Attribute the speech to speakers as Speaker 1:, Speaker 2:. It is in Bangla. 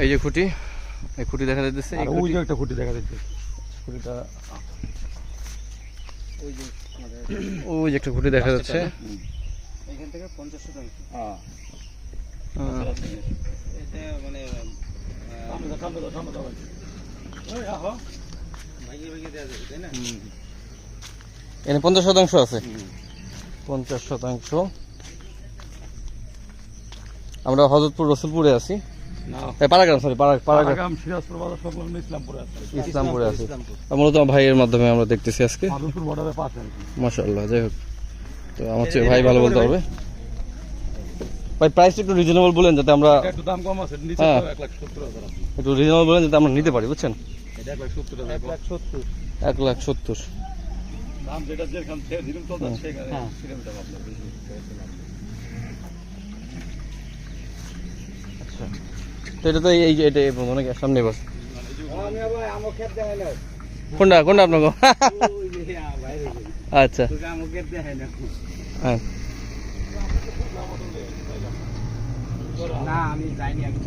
Speaker 1: এই যে খুঁটি, এই খুঁটি দেখা যাচ্ছে,
Speaker 2: ওই যে একটা খুঁটি দেখা যাচ্ছে, খুঁটিটা
Speaker 1: ওই যে একটা খুঁটি দেখা যাচ্ছে।
Speaker 3: এখান থেকে 50 শতাংশ। এটা মানে ভাঙিয়ে ভাঙিয়ে দেওয়া যাবে, তাই না?
Speaker 1: এখানে 50% আছে। 50%। আমরা হযরতপুর রসুলপুরে আছি, পাড়াগ্রাম, সরি পাড়াগ্রাম
Speaker 2: সিরাজপুর বাজার সংলগ্ন ইসলামপুরে আছে।
Speaker 1: ইসলামপুরে আছি। মূলত ভাইয়ের মাধ্যমে আমরা দেখতেছি আজকে।
Speaker 2: মাধবপুর বর্ডারের পাশে।
Speaker 1: মাশাআল্লাহ, যাই হোক, তো আমার চেয়ে ভাই ভালো বলতে পারবে। ভাই প্রাইসটা একটু রিজনেবল বলেন যাতে আমরা,
Speaker 2: একটু দাম কম আছে, নিচে 1,70,000 আছে।
Speaker 1: একটু রিজনেবল বলেন যাতে আমরা নিতে পারি, বুঝছেন?
Speaker 2: এটা 1,70,000।
Speaker 1: 1,70,000।
Speaker 2: দাম যেটা যেখান থেকে দিন তো সেখানে সেখানে দাম আপনার বেশি।
Speaker 1: আচ্ছা, তো এটা তো এই যে এটা অনেক সামনে বস।
Speaker 3: আমি ভাই আমো খেত দেখাই না।
Speaker 1: কোনটা কোনটা আপনাকে?
Speaker 3: ওই যে বাইরে।
Speaker 1: আচ্ছা,
Speaker 3: তোকে আমো খেত দেখাই না।
Speaker 1: হ্যাঁ,
Speaker 3: না আমি যাইনি, আমি